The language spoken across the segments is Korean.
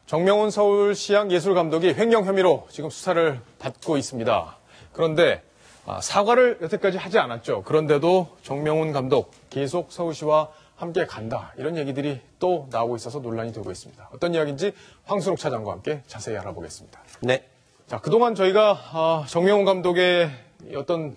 정명훈 서울시향 예술감독이 횡령 혐의로 지금 수사를 받고 있습니다. 그런데 사과를 여태까지 하지 않았죠. 그런데도 정명훈 감독 계속 서울시와 함께 간다. 이런 얘기들이 또 나오고 있어서 논란이 되고 있습니다. 어떤 이야기인지 황순옥 차장과 함께 자세히 알아보겠습니다. 네. 자, 그동안 저희가 정명훈 감독의 어떤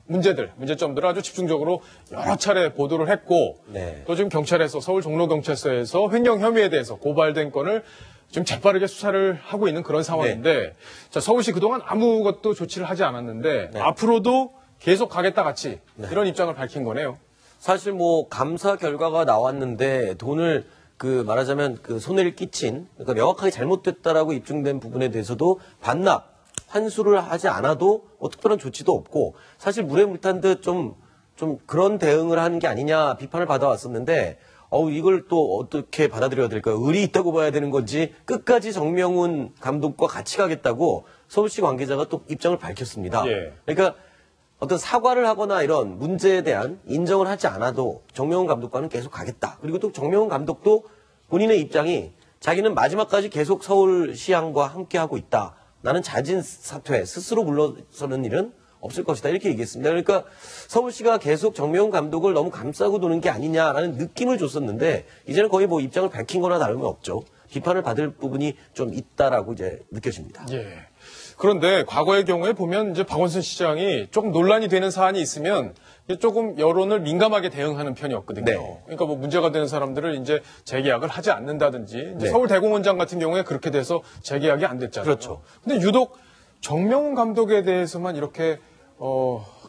문제점들을 아주 집중적으로 여러 차례 보도를 했고 네. 또 지금 경찰에서 서울 종로경찰서에서 횡령 혐의에 대해서 고발된 건을 지금 재빠르게 수사를 하고 있는 그런 상황인데 자, 서울시 그동안 아무것도 조치를 하지 않았는데 앞으로도 계속 가겠다 같이 이런 입장을 밝힌 거네요. 사실 뭐 감사 결과가 나왔는데 돈을 말하자면 손해를 끼친, 그러니까 명확하게 잘못됐다라고 입증된 부분에 대해서도 반납, 환수를 하지 않아도 특별한 조치도 없고 사실 물에 물 탄 듯 좀 그런 대응을 하는 게 아니냐 비판을 받아왔었는데 이걸 또 어떻게 받아들여야 될까요? 의리 있다고 봐야 되는 건지 끝까지 정명훈 감독과 같이 가겠다고 서울시 관계자가 또 입장을 밝혔습니다. 예. 그러니까 어떤 사과를 하거나 이런 문제에 대한 인정을 하지 않아도 정명훈 감독과는 계속 가겠다. 그리고 또 정명훈 감독도 본인의 입장이 자기는 마지막까지 계속 서울시향과 함께하고 있다. 나는 자진 사퇴, 스스로 물러서는 일은 없을 것이다. 이렇게 얘기했습니다. 그러니까 서울시가 계속 정명훈 감독을 너무 감싸고 도는 게 아니냐라는 느낌을 줬었는데 이제는 거의 뭐 입장을 밝힌 거나 다름이 없죠. 비판을 받을 부분이 좀 있다라고 이제 느껴집니다. 예. 그런데 과거의 경우에 보면 이제 박원순 시장이 조금 논란이 되는 사안이 있으면 조금 여론을 민감하게 대응하는 편이었거든요. 네. 그러니까 뭐 문제가 되는 사람들을 이제 재계약을 하지 않는다든지 이제 네. 서울대공원장 같은 경우에 그렇게 돼서 재계약이 안 됐잖아요. 그렇죠. 근데 유독 정명훈 감독에 대해서만 이렇게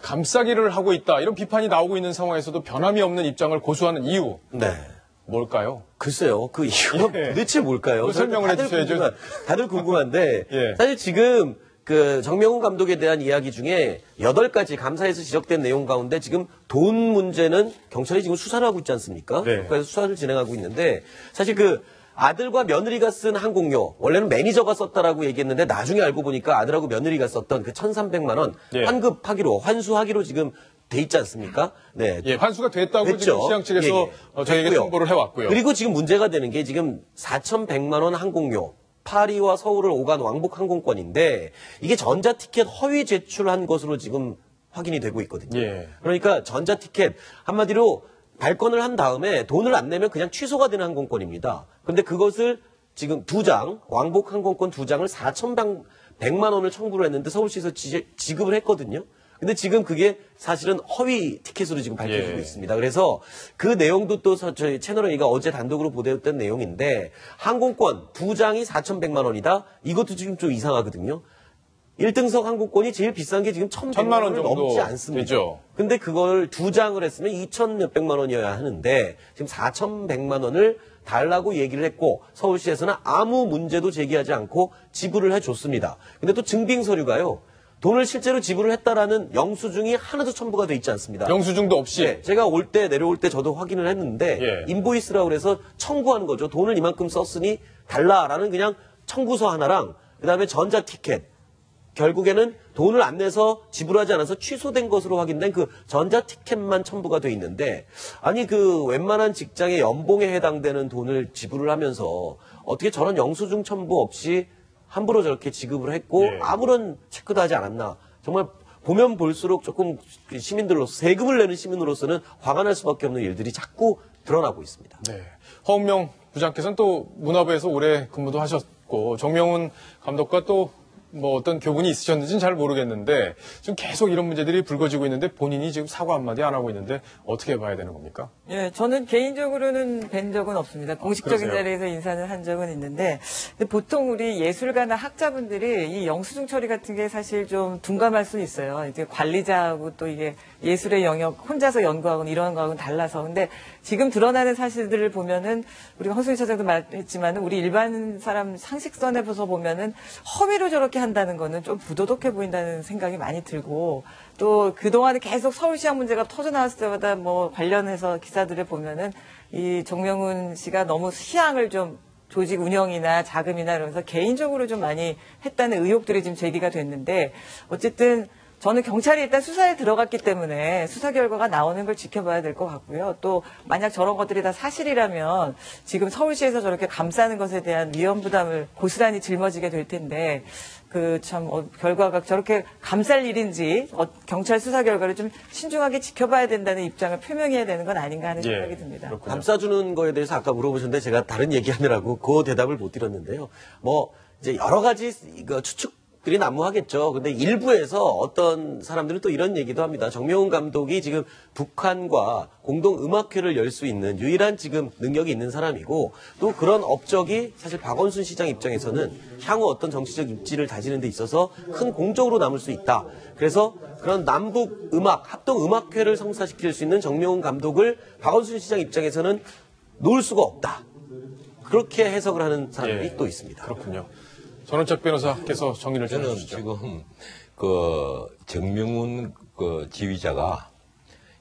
감싸기를 하고 있다 이런 비판이 나오고 있는 상황에서도 변함이 없는 입장을 고수하는 이유. 네. 뭘까요? 글쎄요. 그 이유가 도대체 뭘까요? 설명을 해주셔야죠. 다들 궁금한데 예. 사실 지금 정명훈 감독에 대한 이야기 중에 8가지 감사에서 지적된 내용 가운데 지금 돈 문제는 경찰이 지금 수사를 하고 있지 않습니까? 네. 그래서 수사를 진행하고 있는데 사실 아들과 며느리가 쓴 항공료 원래는 매니저가 썼다라고 얘기했는데 나중에 알고 보니까 아들하고 며느리가 썼던 1,300만 원 예. 환급하기로 환수하기로 지금 돼 있지 않습니까? 네. 예, 환수가 됐다고 됐죠. 지금 시장 측에서 저희에게 됐고요. 통보를 해왔고요. 그리고 지금 문제가 되는 게 지금 4,100만 원 항공료, 파리와 서울을 오간 왕복 항공권인데 이게 전자티켓 허위 제출한 것으로 지금 확인이 되고 있거든요. 예. 그러니까 전자티켓 한마디로 발권을 한 다음에 돈을 안 내면 그냥 취소가 되는 항공권입니다. 그런데 그것을 지금 2장, 왕복 항공권 2장을 4,100만 원을 청구를 했는데 서울시에서 지급을 했거든요. 근데 지금 그게 사실은 허위 티켓으로 지금 밝혀지고 예. 있습니다. 그래서 그 내용도 또 저희 채널A가 어제 단독으로 보도했던 내용인데 항공권 2장이 4,100만 원이다. 이것도 지금 좀 이상하거든요. 1등석 항공권이 제일 비싼 게 지금 1,100만 원을 정도 넘지 않습니다. 되죠. 근데 그걸 2장을 했으면 2,000 몇백만 원이어야 하는데 지금 4,100만 원을 달라고 얘기를 했고 서울시에서는 아무 문제도 제기하지 않고 지불을 해줬습니다. 근데 또 증빙 서류가요. 돈을 실제로 지불을 했다라는 영수증이 하나도 첨부가 돼 있지 않습니다. 영수증도 없이. 네, 제가 내려올 때 저도 확인을 했는데 예. 인보이스라고 그래서 청구하는 거죠. 돈을 이만큼 썼으니 달라라는 그냥 청구서 하나랑 그다음에 전자티켓. 결국에는 돈을 안 내서 지불하지 않아서 취소된 것으로 확인된 전자티켓만 첨부가 돼 있는데 아니 웬만한 직장의 연봉에 해당되는 돈을 지불을 하면서 어떻게 저런 영수증 첨부 없이 함부로 저렇게 지급을 했고 예. 아무런 체크도 하지 않았나. 정말 보면 볼수록 조금 시민들로서 세금을 내는 시민으로서는 화가 날 수밖에 없는 일들이 자꾸 드러나고 있습니다. 네. 허은명 부장께서는 또 문화부에서 오래 근무도 하셨고 정명훈 감독과 또 뭐 어떤 교분이 있으셨는지는 잘 모르겠는데 지금 계속 이런 문제들이 불거지고 있는데 본인이 지금 사과 한마디 안 하고 있는데 어떻게 봐야 되는 겁니까? 예, 저는 개인적으로는 뵌 적은 없습니다. 공식적인 그러세요? 자리에서 인사는 한 적은 있는데 근데 보통 우리 예술가나 학자분들이 이 영수증 처리 같은 게 사실 좀 둔감할 수 있어요. 이제 관리자하고 또 이게 예술의 영역 혼자서 연구하고는 이런 거하고는 달라서 근데 지금 드러나는 사실들을 보면은 우리가 허수인 차장도 말했지만 우리 일반 사람 상식선에서 보면은 허위로 저렇게 한다는 거는 좀 부도덕해 보인다는 생각이 많이 들고 또 그동안에 계속 서울시향 문제가 터져나왔을 때마다 뭐 관련해서 기사들을 보면은 이 정명훈 씨가 너무 시향을 좀 조직 운영이나 자금이나 이러면서 개인적으로 좀 많이 했다는 의혹들이 지금 제기가 됐는데 어쨌든 저는 경찰이 일단 수사에 들어갔기 때문에 수사 결과가 나오는 걸 지켜봐야 될 것 같고요. 또 만약 저런 것들이 다 사실이라면 지금 서울시에서 저렇게 감싸는 것에 대한 위험 부담을 고스란히 짊어지게 될 텐데 결과가 저렇게 감쌀 일인지 경찰 수사 결과를 좀 신중하게 지켜봐야 된다는 입장을 표명해야 되는 건 아닌가 하는 생각이 듭니다. 그렇군요. 감싸주는 거에 대해서 아까 물어보셨는데 제가 다른 얘기하느라고 그 대답을 못 드렸는데요. 뭐 이제 여러 가지 추측들이 난무하겠죠. 근데 일부에서 어떤 사람들은 또 이런 얘기도 합니다. 정명훈 감독이 지금 북한과 공동 음악회를 열 수 있는 유일한 지금 능력이 있는 사람이고 또 그런 업적이 사실 박원순 시장 입장에서는 향후 어떤 정치적 입지를 다지는 데 있어서 큰 공적으로 남을 수 있다. 그래서 그런 남북 음악, 합동 음악회를 성사시킬 수 있는 정명훈 감독을 박원순 시장 입장에서는 놓을 수가 없다. 그렇게 해석을 하는 사람들이 또 있습니다. 그렇군요. 전원책 변호사께서 정리를 좀 저는 해주시죠. 지금 정명훈 지휘자가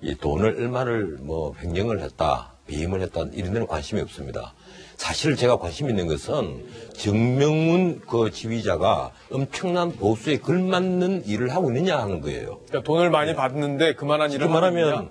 이 돈을 얼마를 횡령을 했다, 배임을 했다 이런 데는 관심이 없습니다. 사실 제가 관심 있는 것은 정명훈 지휘자가 엄청난 보수에 걸맞는 일을 하고 있느냐 하는 거예요. 그러니까 돈을 많이 받는데 그만한 일을 그만하면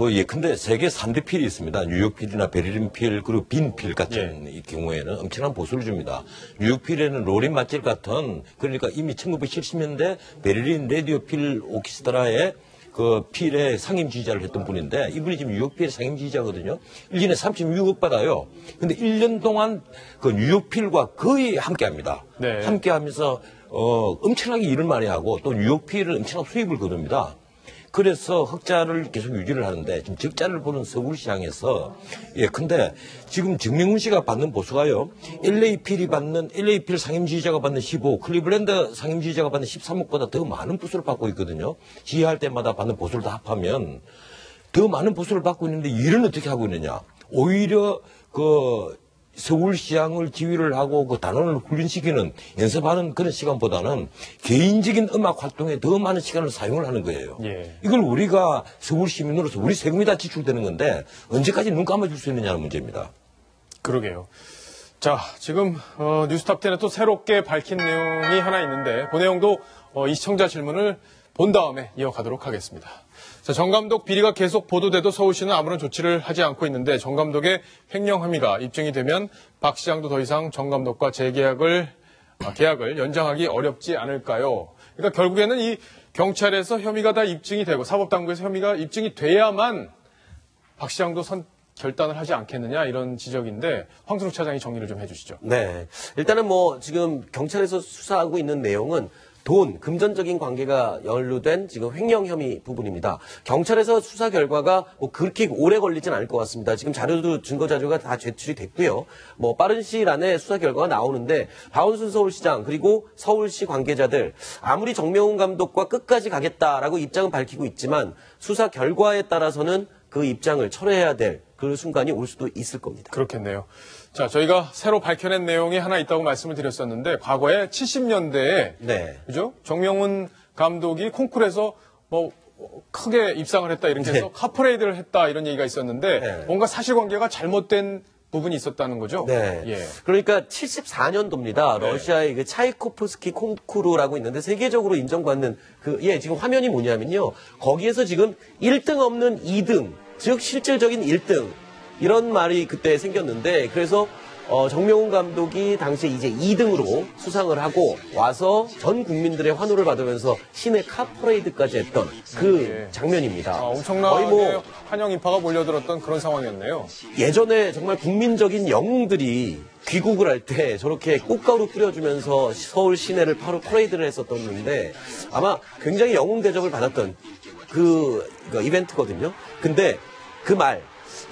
예컨대 세계 3대 필이 있습니다. 뉴욕 필이나 베를린 필 그리고 빈 필 같은 이 경우에는 엄청난 보수를 줍니다. 뉴욕 필에는 로린 마첼 같은 그러니까 이미 1970년대 베를린 라디오 필 오케스트라의 그 필의 상임 지휘자를 했던 분인데 이분이 지금 뉴욕 필의 상임 지휘자거든요. 1년에 36억 받아요. 근데 1년 동안 그 뉴욕 필과 거의 함께 합니다. 네. 함께 하면서 엄청나게 일을 많이 하고 또 뉴욕 필을 엄청난 수입을 거둡니다. 그래서 흑자를 계속 유지를 하는데 지금 적자를 보는 서울시장에서 근데 지금 정명훈 씨가 받는 보수가요. LA필 상임지휘자가 받는 15, 클리블랜드 상임지휘자가 받는 13억보다 더 많은 보수를 받고 있거든요. 지휘할 때마다 받는 보수를 다 합하면 더 많은 보수를 받고 있는데 일은 어떻게 하고 있느냐. 오히려 서울시장을 지휘를 하고 단원을 훈련시키는 연습하는 그런 시간보다는 개인적인 음악 활동에 더 많은 시간을 사용을 하는 거예요. 예. 이걸 우리가 서울 시민으로서 우리 세금이 다 지출되는 건데 언제까지 눈 감아줄 수 있느냐는 문제입니다. 그러게요. 자, 지금 뉴스탑10에 또 새롭게 밝힌 내용이 하나 있는데 그 내용도 이 시청자 질문을 본 다음에 이어가도록 하겠습니다. 자, 정 감독 비리가 계속 보도돼도 서울시는 아무런 조치를 하지 않고 있는데 정 감독의 횡령 혐의가 입증이 되면 박 시장도 더 이상 정 감독과 계약을 연장하기 어렵지 않을까요? 그러니까 결국에는 이 경찰에서 혐의가 다 입증이 되고 사법당국에서 혐의가 입증이 돼야만 박 시장도 결단을 하지 않겠느냐 이런 지적인데 황순욱 차장이 정리를 좀 해주시죠. 네. 일단은 지금 경찰에서 수사하고 있는 내용은 금전적인 관계가 연루된 지금 횡령 혐의 부분입니다. 경찰에서 수사 결과가 그렇게 오래 걸리진 않을 것 같습니다. 지금 증거 자료가 다 제출이 됐고요. 빠른 시일 안에 수사 결과가 나오는데 박원순 서울시장 그리고 서울시 관계자들 아무리 정명훈 감독과 끝까지 가겠다라고 입장은 밝히고 있지만 수사 결과에 따라서는 그 입장을 철회해야 될 그 순간이 올 수도 있을 겁니다. 그렇겠네요. 자, 저희가 새로 밝혀낸 내용이 하나 있다고 말씀을 드렸었는데 과거에 70년대에 그죠? 정명훈 감독이 콩쿠르에서 크게 입상을 했다 이렇게 해서 카퍼레이드를 했다 이런 얘기가 있었는데 뭔가 사실관계가 잘못된 부분이 있었다는 거죠? 네. 예. 그러니까 74년도입니다. 러시아의 그 차이코프스키 콩쿠르라고 있는데 세계적으로 인정받는 지금 화면이 뭐냐면요. 거기에서 지금 1등 없는 2등, 즉 실질적인 1등 이런 말이 그때 생겼는데 그래서 정명훈 감독이 당시에 이제 2등으로 수상을 하고 와서 전 국민들의 환호를 받으면서 시내 카퍼레이드까지 했던 그 장면입니다. 엄청나게 환영 인파가 몰려들었던 그런 상황이었네요. 예전에 정말 국민적인 영웅들이 귀국을 할 때 저렇게 꽃가루 뿌려주면서 서울 시내를 퍼레이드를 했었던데 아마 굉장히 영웅 대접을 받았던 그 이벤트거든요. 근데 그 말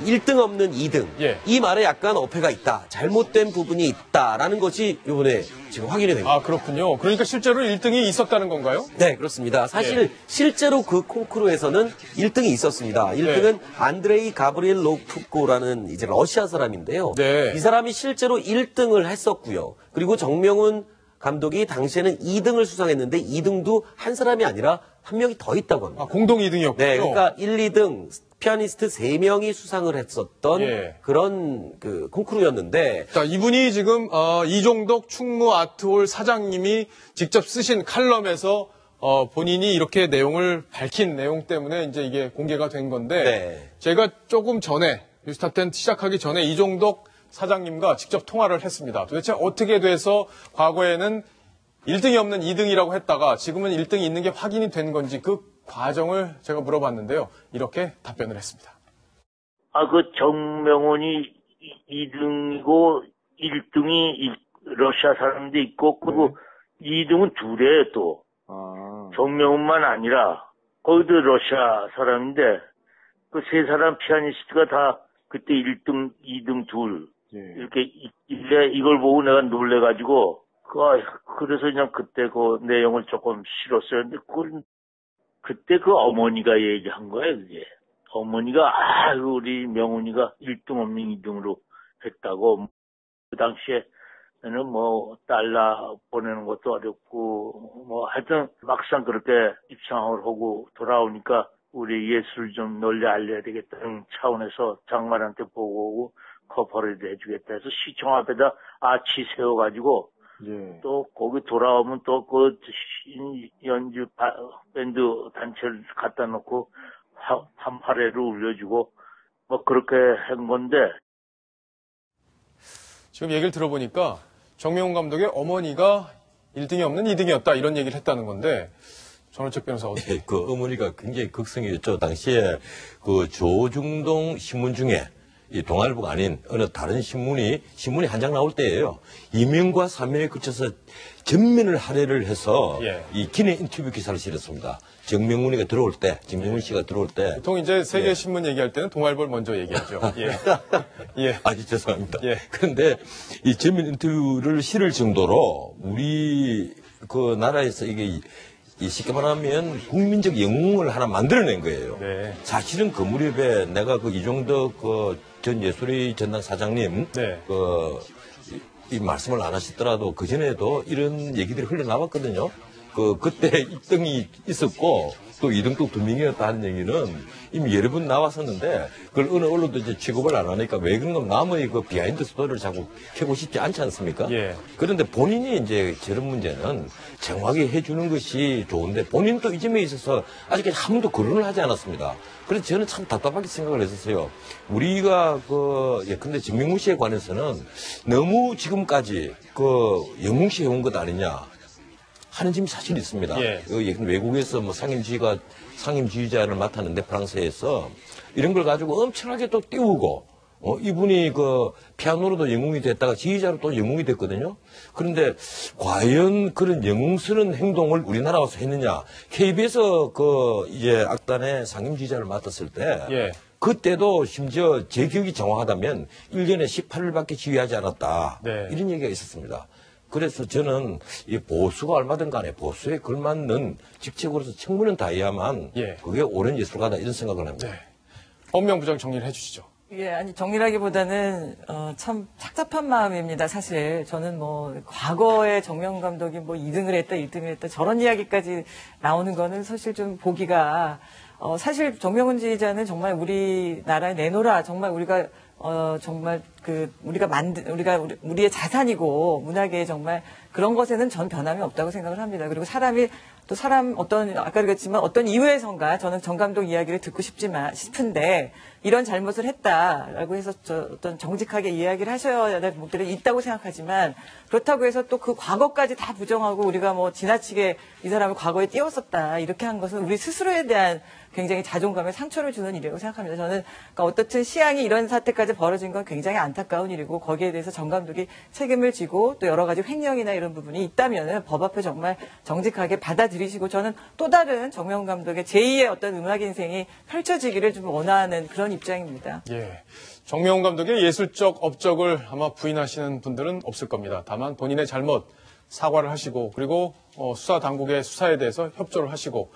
1등 없는 2등. 이 말에 약간 어폐가 있다. 잘못된 부분이 있다라는 것이 이번에 지금 확인이 됩니다. 아, 그렇군요. 그러니까 실제로 1등이 있었다는 건가요? 네, 그렇습니다. 사실 실제로 그 콩쿠르에서는 1등이 있었습니다. 1등은 안드레이 가브리엘 로프코라는 이제 러시아 사람인데요. 이 사람이 실제로 1등을 했었고요. 그리고 정명훈 감독이 당시에는 2등을 수상했는데 2등도 한 사람이 아니라 한 명이 더 있다고 합니다. 공동 2등이었군요. 네, 그러니까 1, 2등 피아니스트 3명이 수상을 했었던 그런 콩쿠르였는데. 자, 이분이 지금 이종덕 충무 아트홀 사장님이 직접 쓰신 칼럼에서 본인이 이렇게 내용을 밝힌 내용 때문에 이제 이게 공개가 된 건데 네. 제가 조금 전에 뉴스탑10 시작하기 전에 이종덕 사장님과 직접 통화를 했습니다. 도대체 어떻게 돼서 과거에는 1등이 없는 2등이라고 했다가 지금은 1등이 있는 게 확인이 된 건지 그 과정을 제가 물어봤는데요. 이렇게 답변을 했습니다. 그 정명훈이 2등이고 1등이 러시아 사람도 있고 그리고 2등은 둘이에요 또. 정명훈만 아니라 거기도 러시아 사람인데 그 세 사람 피아니스트가 다 그때 1등, 2등 둘 이렇게 있길래 이걸 보고 내가 놀래가지고 그래서 그냥 그때 그 내용을 조금 실었어요. 근데 그때 그 어머니가 얘기한 거예요, 그게. 어머니가, 우리 명훈이가 1등 없는 2등으로 했다고. 그 당시에는 뭐, 달러 보내는 것도 어렵고, 뭐, 하여튼 막상 그렇게 입상을 하고 돌아오니까 우리 예술을 좀 널리 알려야 되겠다는 차원에서 장관한테 보고 오고 커버를 해주겠다 해서 시청 앞에다 아치 세워가지고 또 거기 돌아오면 또 그 연주 밴드 단체를 갖다 놓고 판파레를 울려주고 뭐 그렇게 한 건데 지금 얘기를 들어보니까 정명훈 감독의 어머니가 1등이 없는 2등이었다 이런 얘기를 했다는 건데 전원책 변호사 어떻게? 예, 그 어머니가 굉장히 극성이었죠. 당시에 그 조중동 신문 중에 이 동아일보가 아닌 어느 다른 신문이 한 장 나올 때예요. 2면과 3면에 그쳐서 전면을 할애를 해서 예. 이 기내 인터뷰 기사를 실었습니다. 정명훈 씨가 들어올 때. 보통 이제 세계 신문 얘기할 때는 동아일보를 먼저 얘기하죠. 예. 예. 아주 죄송합니다. 예. 그런데 이 전면 인터뷰를 실을 정도로 우리 그 나라에서 이게 쉽게 말하면 국민적 영웅을 하나 만들어낸 거예요. 네. 사실은 그 무렵에 내가 그 이종덕 전 예술의 전당 사장님 네. 이 말씀을 안 하시더라도 그 전에도 이런 얘기들이 흘러나왔거든요. 그때 1등이 있었고 또 2등도 2명이었다 하는 얘기는 이미 여러 번 나왔었는데 그걸 어느 언론도 이제 취급을 안 하니까 왜 그런가 남의 그 비하인드 스토리를 자꾸 캐고 싶지 않지 않습니까? 예. 그런데 본인이 이제 저런 문제는 정확하게 해주는 것이 좋은데 본인도 이 점에 있어서 아직까지 한 번도 거론을 하지 않았습니다. 그래서 저는 참 답답하게 생각을 했었어요. 우리가 근데 정명훈 씨에 관해서는 너무 지금까지 영웅시 해온 것 아니냐. 하는 점이 사실 있습니다. 예. 외국에서 뭐 상임지휘자를 맡았는데 프랑스에서 이런 걸 가지고 엄청나게 또 띄우고 이분이 피아노로도 영웅이 됐다가 지휘자로 또 영웅이 됐거든요. 그런데 과연 그런 영웅스러운 행동을 우리나라 와서 했느냐? KBS 이제 악단의 상임지휘자를 맡았을 때 예. 그때도 심지어 제 기억이 정확하다면 1년에 18일밖에 지휘하지 않았다. 네. 이런 얘기가 있었습니다. 그래서 저는 이 보수가 얼마든 간에 보수에 걸맞는 직책으로서 청문은 다해야만 예. 그게 옳은 예술가다 이런 생각을 합니다. 네. 엄명 부장 정리를 해주시죠. 예, 아니, 정리라기보다는, 참 착잡한 마음입니다, 사실. 저는 과거에 정명훈 감독이 2등을 했다, 1등을 했다, 저런 이야기까지 나오는 거는 사실 좀 보기가, 사실 정명훈 지휘자는 정말 우리나라에 내놓으라, 정말 우리가, 정말 우리의 자산이고, 문화계에 정말 그런 것에는 전 변함이 없다고 생각을 합니다. 그리고 아까 그랬지만 어떤 이유에선가 저는 정 감독 이야기를 듣고 싶은데 이런 잘못을 했다라고 해서 어떤 정직하게 이야기를 하셔야 될 분들이 있다고 생각하지만 그렇다고 해서 또 그 과거까지 다 부정하고 우리가 지나치게 이 사람을 과거에 띄웠었다 이렇게 한 것은 우리 스스로에 대한 굉장히 자존감에 상처를 주는 일이라고 생각합니다. 저는 그러니까 어떻든 시향이 이런 사태까지 벌어진 건 굉장히 안타까운 일이고 거기에 대해서 정 감독이 책임을 지고 또 여러 가지 횡령이나 이런 부분이 있다면 법 앞에 정말 정직하게 받아들이시고 저는 또 다른 정명훈 감독의 제2의 어떤 음악 인생이 펼쳐지기를 좀 원하는 그런 입장입니다. 예. 정명훈 감독의 예술적 업적을 아마 부인하시는 분들은 없을 겁니다. 다만 본인의 잘못 사과를 하시고 그리고 수사 당국의 수사에 대해서 협조를 하시고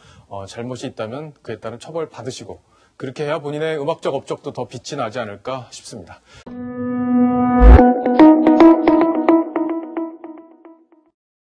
잘못이 있다면 그에 따른 처벌 받으시고 그렇게 해야 본인의 음악적 업적도 더 빛이 나지 않을까 싶습니다.